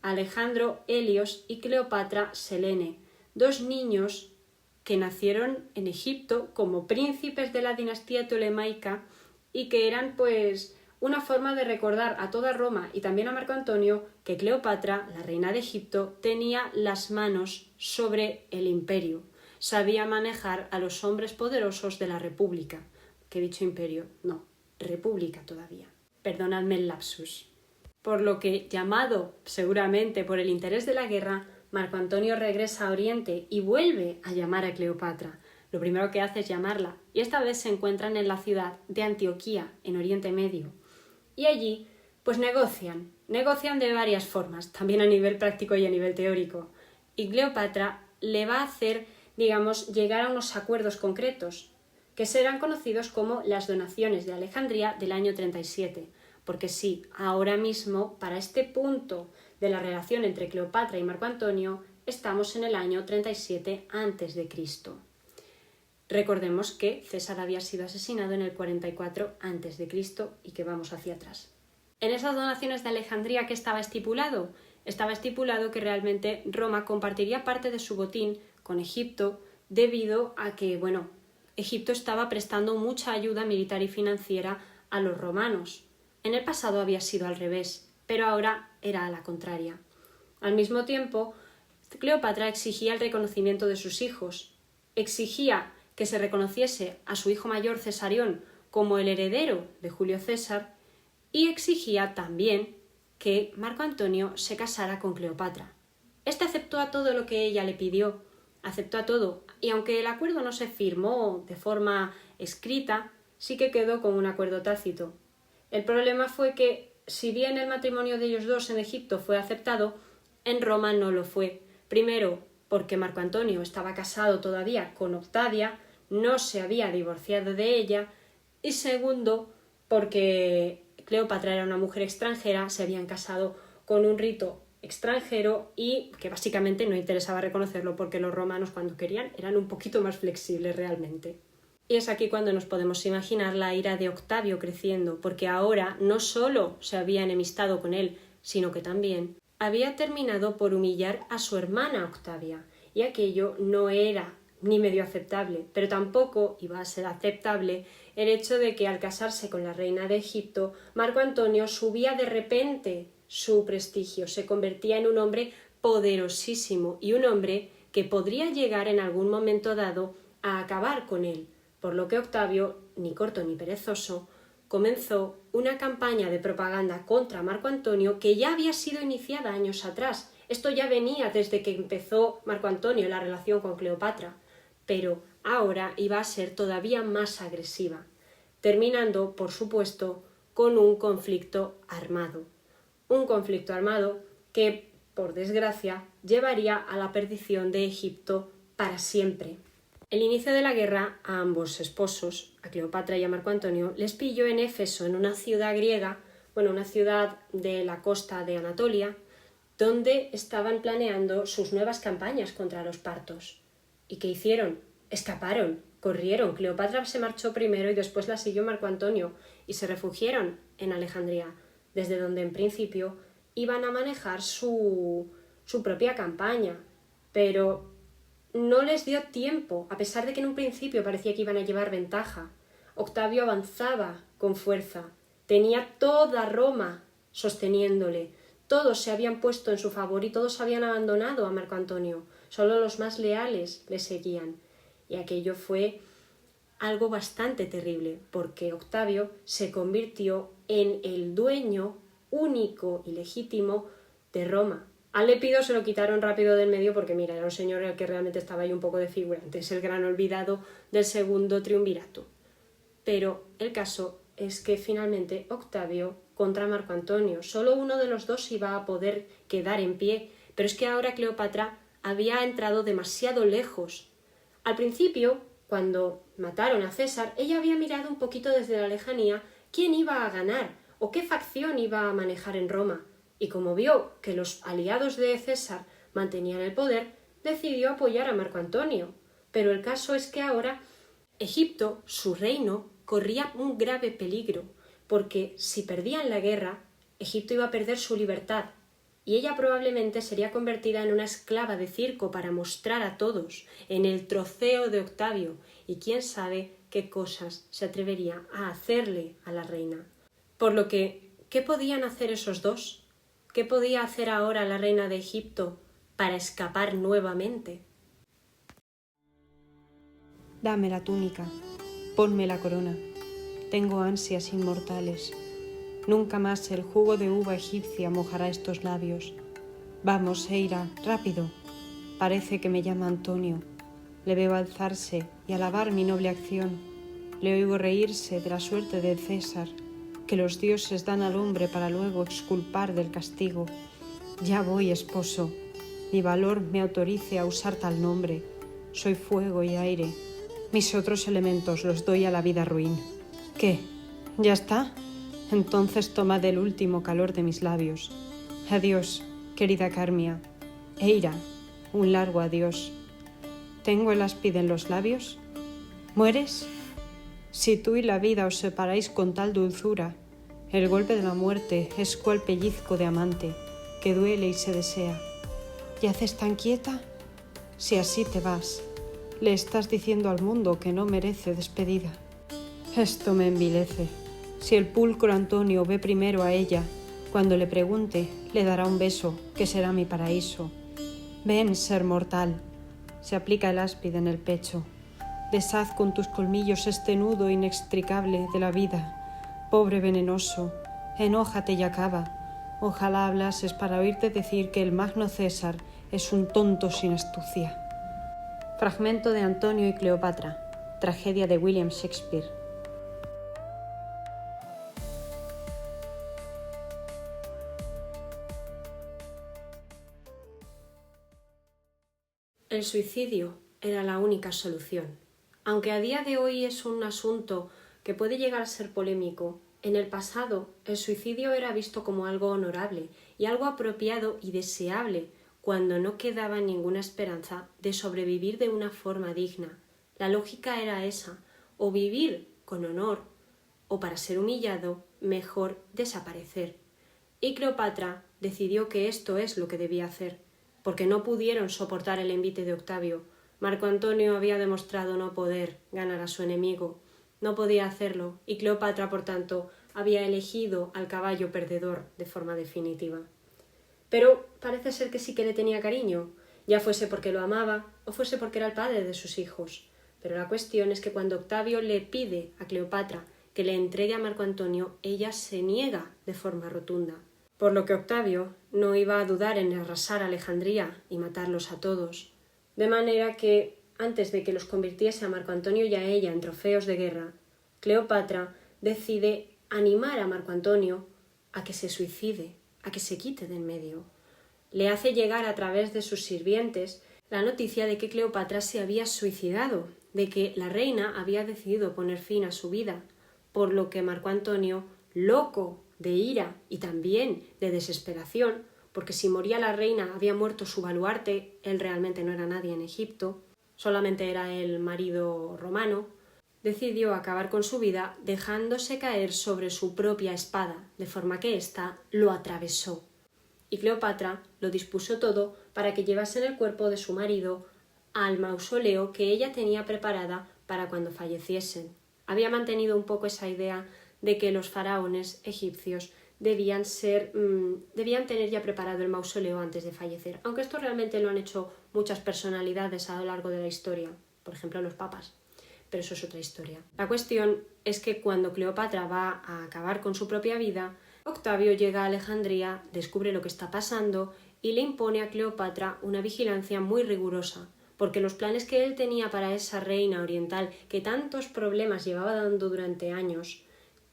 Alejandro Helios y Cleopatra Selene, 2 niños que nacieron en Egipto como príncipes de la dinastía tolemaica y que eran pues una forma de recordar a toda Roma y también a Marco Antonio que Cleopatra, la reina de Egipto, tenía las manos sobre el imperio, sabía manejar a los hombres poderosos de la república, que he dicho imperio, no, república todavía, perdonadme el lapsus. Por lo que, llamado seguramente por el interés de la guerra, Marco Antonio regresa a Oriente y vuelve a llamar a Cleopatra. Lo primero que hace es llamarla, y esta vez se encuentran en la ciudad de Antioquía, en Oriente Medio. Y allí, pues negocian de varias formas, también a nivel práctico y a nivel teórico. Y Cleopatra le va a hacer, digamos, llegar a unos acuerdos concretos, que serán conocidos como las donaciones de Alejandría del año 37. Porque sí, ahora mismo, para este punto de la relación entre Cleopatra y Marco Antonio, estamos en el año 37 a.C. Recordemos que César había sido asesinado en el 44 a.C. y que vamos hacia atrás. En esas donaciones de Alejandría, ¿qué estaba estipulado? Estaba estipulado que realmente Roma compartiría parte de su botín con Egipto debido a que, Egipto estaba prestando mucha ayuda militar y financiera a los romanos. En el pasado había sido al revés, pero ahora era a la contraria. Al mismo tiempo, Cleopatra exigía el reconocimiento de sus hijos, exigía que se reconociese a su hijo mayor Cesarión como el heredero de Julio César y exigía también que Marco Antonio se casara con Cleopatra. Este aceptó a todo lo que ella le pidió, aceptó a todo, y aunque el acuerdo no se firmó de forma escrita, sí que quedó con un acuerdo tácito. El problema fue que, si bien el matrimonio de ellos dos en Egipto fue aceptado, en Roma no lo fue. Primero, porque Marco Antonio estaba casado todavía con Octavia, no se había divorciado de ella, y segundo, porque Cleopatra era una mujer extranjera, se habían casado con un rito extranjero y que básicamente no interesaba reconocerlo porque los romanos cuando querían eran un poquito más flexibles realmente. Y es aquí cuando nos podemos imaginar la ira de Octavio creciendo, porque ahora no solo se había enemistado con él, sino que también había terminado por humillar a su hermana Octavia, y aquello no era ni medio aceptable, pero tampoco iba a ser aceptable el hecho de que al casarse con la reina de Egipto, Marco Antonio subía de repente su prestigio, se convertía en un hombre poderosísimo y un hombre que podría llegar en algún momento dado a acabar con él, por lo que Octavio, ni corto ni perezoso, comenzó una campaña de propaganda contra Marco Antonio que ya había sido iniciada años atrás. Esto ya venía desde que empezó Marco Antonio la relación con Cleopatra, pero ahora iba a ser todavía más agresiva, terminando, por supuesto, con un conflicto armado. Un conflicto armado que, por desgracia, llevaría a la perdición de Egipto para siempre. El inicio de la guerra a ambos esposos, a Cleopatra y a Marco Antonio, les pilló en Éfeso, en una ciudad griega, una ciudad de la costa de Anatolia, donde estaban planeando sus nuevas campañas contra los partos. ¿Y qué hicieron? Escaparon, corrieron. Cleopatra se marchó primero y después la siguió Marco Antonio y se refugiaron en Alejandría, desde donde en principio iban a manejar su propia campaña. Pero no les dio tiempo, a pesar de que en un principio parecía que iban a llevar ventaja. Octavio avanzaba con fuerza, tenía toda Roma sosteniéndole, todos se habían puesto en su favor y todos habían abandonado a Marco Antonio, solo los más leales le seguían. Y aquello fue algo bastante terrible, porque Octavio se convirtió en el dueño único y legítimo de Roma. Al Lépido se lo quitaron rápido del medio porque, era un señor el que realmente estaba ahí un poco de figurante, es el gran olvidado del segundo triunvirato. Pero el caso es que finalmente Octavio contra Marco Antonio. Solo uno de los dos iba a poder quedar en pie, pero es que ahora Cleopatra había entrado demasiado lejos. Al principio, cuando mataron a César, ella había mirado un poquito desde la lejanía quién iba a ganar o qué facción iba a manejar en Roma, y como vio que los aliados de César mantenían el poder, decidió apoyar a Marco Antonio. Pero el caso es que ahora Egipto, su reino, corría un grave peligro, porque si perdían la guerra, Egipto iba a perder su libertad, y ella probablemente sería convertida en una esclava de circo para mostrar a todos, en el trofeo de Octavio, y quién sabe qué cosas se atrevería a hacerle a la reina. Por lo que, ¿qué podían hacer esos dos? ¿Qué podía hacer ahora la reina de Egipto para escapar nuevamente? Dame la túnica, ponme la corona. Tengo ansias inmortales. Nunca más el jugo de uva egipcia mojará estos labios. Vamos, Eira, rápido. Parece que me llama Antonio. Le veo alzarse y alabar mi noble acción. Le oigo reírse de la suerte de César, que los dioses dan al hombre para luego exculpar del castigo. Ya voy, esposo. Mi valor me autorice a usar tal nombre. Soy fuego y aire. Mis otros elementos los doy a la vida ruin. ¿Qué? ¿Ya está? Entonces tomad el último calor de mis labios. Adiós, querida Carmia. Eira, un largo adiós. ¿Tengo el áspide en los labios? ¿Mueres? Si tú y la vida os separáis con tal dulzura, el golpe de la muerte es cual pellizco de amante, que duele y se desea. ¿Yaces tan quieta? Si así te vas, le estás diciendo al mundo que no merece despedida. Esto me envilece. Si el pulcro Antonio ve primero a ella, cuando le pregunte, le dará un beso, que será mi paraíso. Ven, ser mortal. Se aplica el áspide en el pecho. Deshaz con tus colmillos este nudo inextricable de la vida. Pobre venenoso, enójate y acaba. Ojalá hablases para oírte decir que el magno César es un tonto sin astucia. Fragmento de Antonio y Cleopatra, tragedia de William Shakespeare. El suicidio era la única solución. Aunque a día de hoy es un asunto que puede llegar a ser polémico, en el pasado el suicidio era visto como algo honorable y algo apropiado y deseable cuando no quedaba ninguna esperanza de sobrevivir de una forma digna. La lógica era esa, o vivir con honor, o para ser humillado, mejor desaparecer. Y Cleopatra decidió que esto es lo que debía hacer, porque no pudieron soportar el envite de Octavio. Marco Antonio había demostrado no poder ganar a su enemigo, no podía hacerlo, y Cleopatra, por tanto, había elegido al caballo perdedor de forma definitiva. Pero parece ser que sí que le tenía cariño, ya fuese porque lo amaba o fuese porque era el padre de sus hijos. Pero la cuestión es que cuando Octavio le pide a Cleopatra que le entregue a Marco Antonio, ella se niega de forma rotunda. Por lo que Octavio no iba a dudar en arrasar a Alejandría y matarlos a todos. De manera que, antes de que los convirtiese a Marco Antonio y a ella en trofeos de guerra, Cleopatra decide animar a Marco Antonio a que se suicide, a que se quite de en medio. Le hace llegar a través de sus sirvientes la noticia de que Cleopatra se había suicidado, de que la reina había decidido poner fin a su vida, por lo que Marco Antonio, loco de ira y también de desesperación, porque si moría la reina había muerto su baluarte, él realmente no era nadie en Egipto, solamente era el marido romano, decidió acabar con su vida dejándose caer sobre su propia espada, de forma que ésta lo atravesó. Y Cleopatra lo dispuso todo para que llevasen el cuerpo de su marido al mausoleo que ella tenía preparada para cuando falleciesen. Había mantenido un poco esa idea de que los faraones egipcios debían tener ya preparado el mausoleo antes de fallecer, aunque esto realmente lo han hecho muchas personalidades a lo largo de la historia, por ejemplo los papas, pero eso es otra historia. La cuestión es que cuando Cleopatra va a acabar con su propia vida, Octavio llega a Alejandría, descubre lo que está pasando y le impone a Cleopatra una vigilancia muy rigurosa, porque los planes que él tenía para esa reina oriental que tantos problemas llevaba dando durante años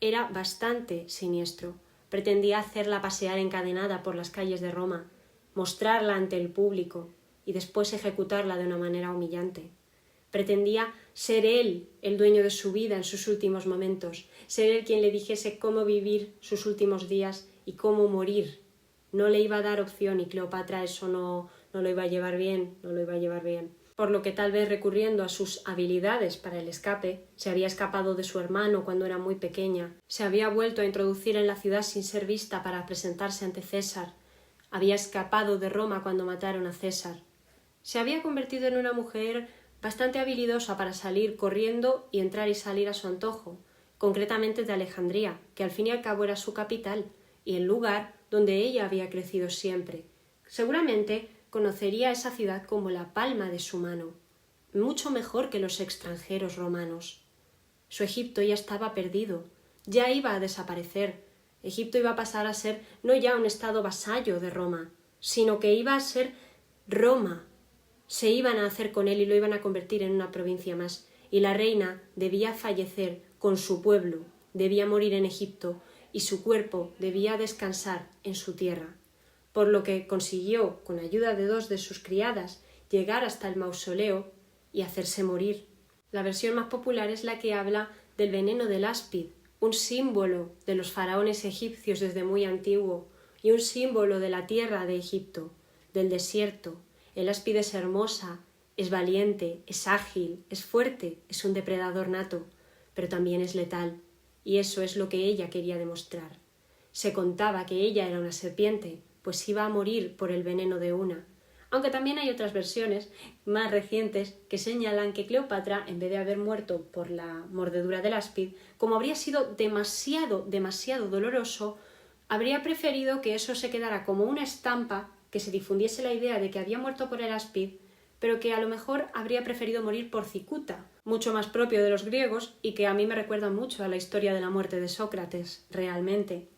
era bastante siniestro. Pretendía hacerla pasear encadenada por las calles de Roma, mostrarla ante el público y después ejecutarla de una manera humillante. Pretendía ser él el dueño de su vida en sus últimos momentos, ser él quien le dijese cómo vivir sus últimos días y cómo morir. No le iba a dar opción y Cleopatra eso no lo iba a llevar bien, Por lo que tal vez recurriendo a sus habilidades para el escape, se había escapado de su hermano cuando era muy pequeña, se había vuelto a introducir en la ciudad sin ser vista para presentarse ante César, había escapado de Roma cuando mataron a César. Se había convertido en una mujer bastante habilidosa para salir corriendo y entrar y salir a su antojo, concretamente de Alejandría, que al fin y al cabo era su capital y el lugar donde ella había crecido siempre. Seguramente conocería esa ciudad como la palma de su mano, mucho mejor que los extranjeros romanos. Su Egipto ya estaba perdido, ya iba a desaparecer. Egipto iba a pasar a ser no ya un estado vasallo de Roma, sino que iba a ser Roma. Se iban a hacer con él y lo iban a convertir en una provincia más, y la reina debía fallecer con su pueblo, debía morir en Egipto, y su cuerpo debía descansar en su tierra, por lo que consiguió, con ayuda de 2 de sus criadas, llegar hasta el mausoleo y hacerse morir. La versión más popular es la que habla del veneno del áspid, un símbolo de los faraones egipcios desde muy antiguo y un símbolo de la tierra de Egipto, del desierto. El áspid es hermosa, es valiente, es ágil, es fuerte, es un depredador nato, pero también es letal, y eso es lo que ella quería demostrar. Se contaba que ella era una serpiente, pues iba a morir por el veneno de una, aunque también hay otras versiones más recientes que señalan que Cleopatra, en vez de haber muerto por la mordedura del áspid, como habría sido demasiado doloroso, habría preferido que eso se quedara como una estampa, que se difundiese la idea de que había muerto por el áspid, pero que a lo mejor habría preferido morir por cicuta, mucho más propio de los griegos y que a mí me recuerda mucho a la historia de la muerte de Sócrates, realmente.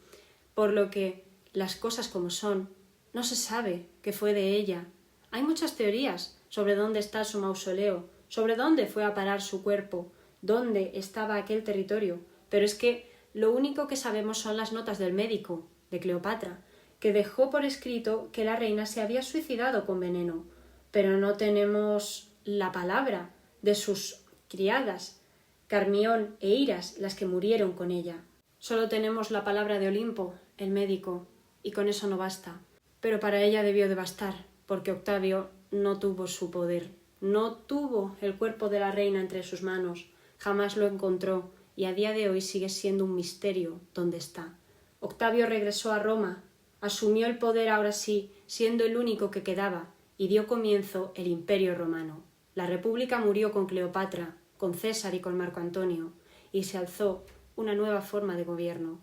Por lo que las cosas como son, no se sabe qué fue de ella. Hay muchas teorías sobre dónde está su mausoleo, sobre dónde fue a parar su cuerpo, dónde estaba aquel territorio, pero es que lo único que sabemos son las notas del médico, de Cleopatra, que dejó por escrito que la reina se había suicidado con veneno, pero no tenemos la palabra de sus criadas, Carmión e Iras, las que murieron con ella. Solo tenemos la palabra de Olimpo, el médico, y con eso no basta. Pero para ella debió de bastar, porque Octavio no tuvo su poder, no tuvo el cuerpo de la reina entre sus manos, jamás lo encontró, y a día de hoy sigue siendo un misterio dónde está. Octavio regresó a Roma, asumió el poder ahora sí, siendo el único que quedaba, y dio comienzo el Imperio Romano. La República murió con Cleopatra, con César y con Marco Antonio, y se alzó una nueva forma de gobierno.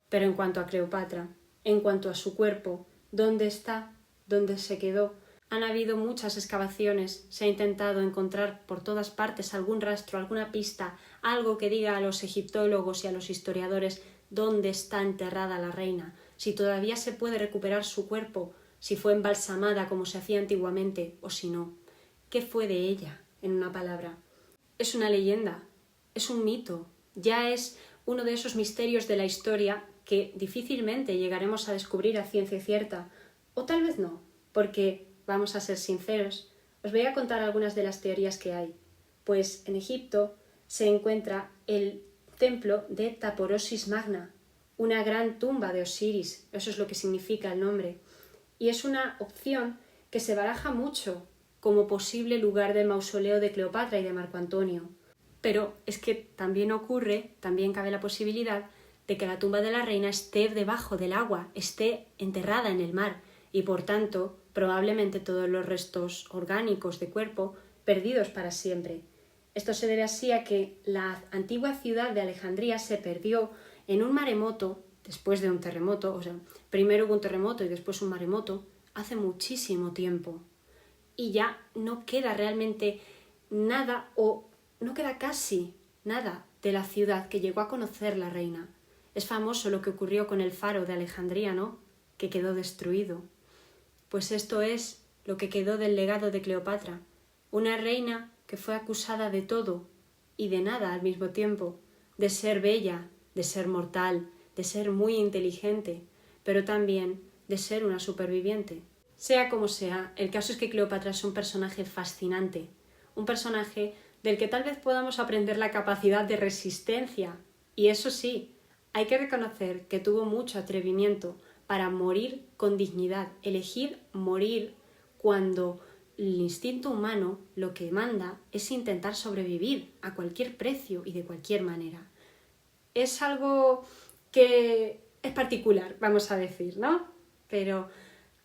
Pero en cuanto a Cleopatra, en cuanto a su cuerpo, ¿dónde está? ¿Dónde se quedó? Han habido muchas excavaciones, se ha intentado encontrar por todas partes algún rastro, alguna pista, algo que diga a los egiptólogos y a los historiadores dónde está enterrada la reina, si todavía se puede recuperar su cuerpo, si fue embalsamada como se hacía antiguamente o si no. ¿Qué fue de ella, en una palabra? Es una leyenda, es un mito, ya es uno de esos misterios de la historia que difícilmente llegaremos a descubrir a ciencia cierta, o tal vez no, porque, vamos a ser sinceros, os voy a contar algunas de las teorías que hay. Pues en Egipto se encuentra el templo de Taporosis Magna, una gran tumba de Osiris, eso es lo que significa el nombre, y es una opción que se baraja mucho como posible lugar del mausoleo de Cleopatra y de Marco Antonio. Pero es que también cabe la posibilidad de que la tumba de la reina esté debajo del agua, esté enterrada en el mar, y por tanto probablemente todos los restos orgánicos de cuerpo perdidos para siempre. Esto se debe así a que la antigua ciudad de Alejandría se perdió en un maremoto, después de un terremoto, primero hubo un terremoto y después un maremoto, hace muchísimo tiempo. Y ya no queda realmente nada, o no queda casi nada de la ciudad que llegó a conocer la reina. Es famoso lo que ocurrió con el faro de Alejandría, ¿no? Que quedó destruido. Pues esto es lo que quedó del legado de Cleopatra, una reina que fue acusada de todo y de nada al mismo tiempo, de ser bella, de ser mortal, de ser muy inteligente, pero también de ser una superviviente. Sea como sea, el caso es que Cleopatra es un personaje fascinante, un personaje del que tal vez podamos aprender la capacidad de resistencia. Y eso sí, hay que reconocer que tuvo mucho atrevimiento para morir con dignidad, elegir morir cuando el instinto humano lo que manda es intentar sobrevivir a cualquier precio y de cualquier manera. Es algo que es particular, vamos a decir, ¿no? Pero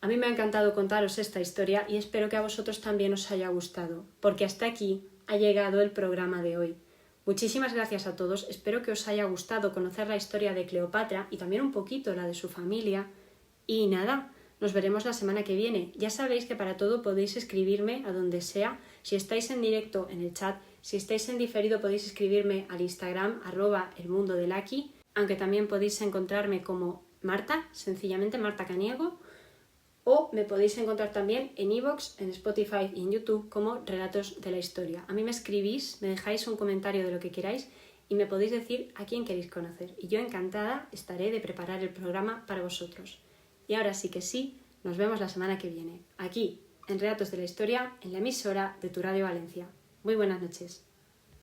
a mí me ha encantado contaros esta historia y espero que a vosotros también os haya gustado, porque hasta aquí ha llegado el programa de hoy. Muchísimas gracias a todos, espero que os haya gustado conocer la historia de Cleopatra y también un poquito la de su familia. Y nada, nos veremos la semana que viene. Ya sabéis que para todo podéis escribirme a donde sea. Si estáis en directo en el chat, si estáis en diferido podéis escribirme al Instagram @elmundodelaki, aunque también podéis encontrarme como Marta, sencillamente Marta Caniego, o me podéis encontrar también en iVoox, en Spotify y en YouTube como Relatos de la Historia. A mí me escribís, me dejáis un comentario de lo que queráis y me podéis decir a quién queréis conocer. Y yo encantada estaré de preparar el programa para vosotros. Y ahora sí que sí, nos vemos la semana que viene, aquí, en Relatos de la Historia, en la emisora de Tu Radio Valencia. Muy buenas noches.